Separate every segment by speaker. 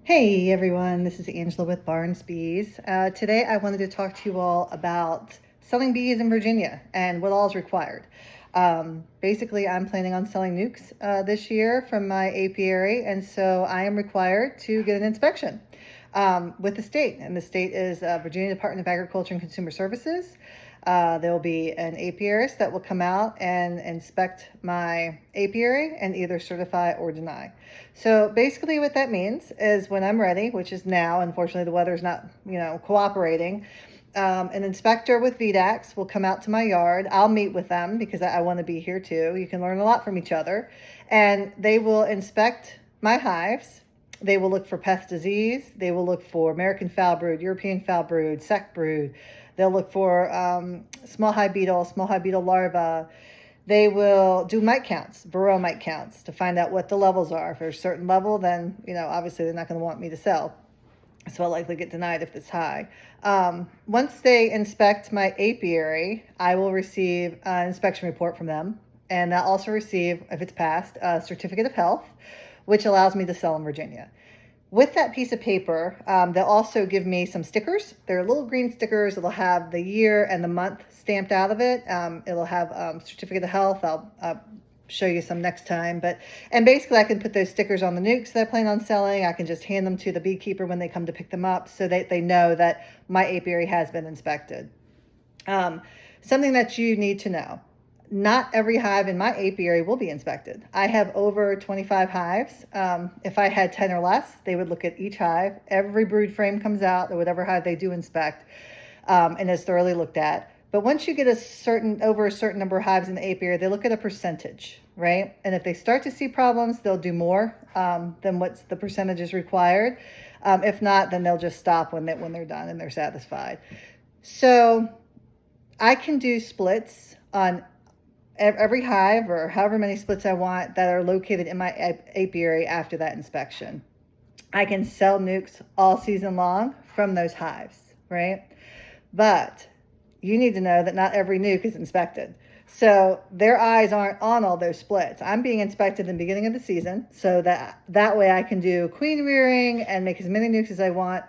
Speaker 1: Hey everyone, this is Angela with Barnes Bees. Today I wanted to talk to you all about selling bees in Virginia and what all is required. Basically, I'm planning on selling nukes this year from my apiary, and so I am required to get an inspection with the state, and the state is Virginia Department of Agriculture and Consumer Services. There will be an apiarist that will come out and inspect my apiary and either certify or deny. So basically what that means is when I'm ready, which is now, unfortunately the weather's not, cooperating, an inspector with VDAX will come out to my yard. I'll meet with them because I want to be here too. You can learn a lot from each other. And they will inspect my hives. They will look for pest disease. They will look for American foul brood, European foul brood, sec brood. They'll look for small hive beetle larvae. They will do mite counts, varroa mite counts, to find out what the levels are. If there's a certain level, then, obviously they're not going to want me to sell. So I'll likely get denied if it's high. Once they inspect my apiary, I will receive an inspection report from them. And I'll also receive, if it's passed, a certificate of health, which allows me to sell in Virginia. With that piece of paper, they'll also give me some stickers. They're little green stickers. It'll have the year and the month stamped out of it. It'll have certificate of health. I'll show you some next time. And basically, I can put those stickers on the nukes that I plan on selling. I can just hand them to the beekeeper when they come to pick them up so that they know that my apiary has been inspected. Something that you need to know. Not every hive in my apiary will be inspected. I have over 25 hives. If I had 10 or less, they would look at each hive. Every brood frame comes out, or whatever hive they do inspect, and is thoroughly looked at. But once you get over a certain number of hives in the apiary, they look at a percentage, right? And if they start to see problems, they'll do more than what's the percentage is required. If not, then they'll just stop when they're done and they're satisfied. So I can do splits on every hive or however many splits I want that are located in my apiary after that inspection. I can sell nukes all season long from those hives, right? But you need to know that not every nuke is inspected. So their eyes aren't on all those splits. I'm being inspected in the beginning of the season so that way I can do queen rearing and make as many nukes as I want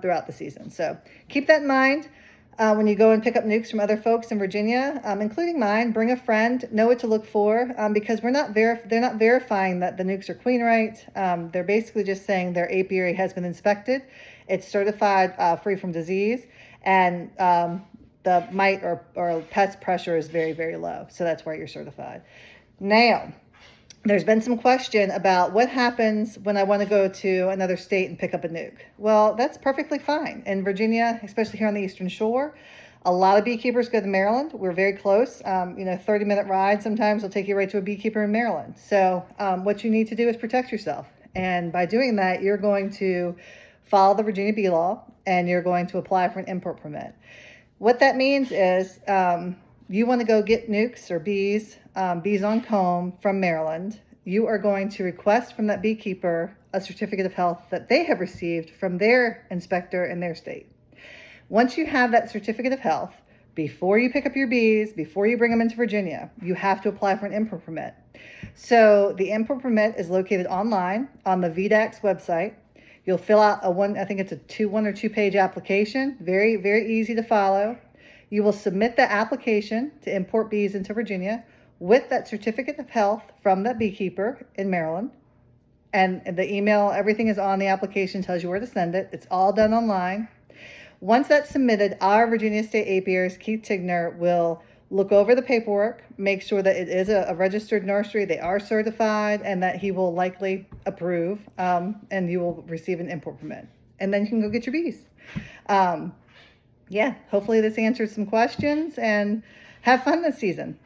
Speaker 1: throughout the season. So keep that in mind. When you go and pick up nukes from other folks in Virginia, including mine, bring a friend, know what to look for, because they're not verifying that the nukes are queen right. They're basically just saying their apiary has been inspected, it's certified free from disease, and the mite or pest pressure is very, very low. So that's why you're certified. Now, there's been some question about what happens when I want to go to another state and pick up a nuke. Well, that's perfectly fine. In Virginia, especially here on the Eastern Shore, a lot of beekeepers go to Maryland. We're very close. 30-minute ride sometimes will take you right to a beekeeper in Maryland. So what you need to do is protect yourself. And by doing that, you're going to follow the Virginia bee law and you're going to apply for an import permit. What that means is you want to go get nukes or bees on comb from Maryland. You are going to request from that beekeeper a certificate of health that they have received from their inspector in their state. Once you have that certificate of health, before you pick up your bees, before you bring them into Virginia, you have to apply for an import permit. So the import permit is located online on the VDAX website. You'll fill out one or two page application, very, very easy to follow. You will submit the application to import bees into Virginia with that certificate of health from that beekeeper in Maryland. And the email, everything is on the application, tells you where to send it. It's all done online. Once that's submitted, our Virginia State apiarist, Keith Tigner, will look over the paperwork, make sure that it is a registered nursery, they are certified, and that he will likely approve, and you will receive an import permit. And then you can go get your bees. Hopefully this answered some questions, and have fun this season.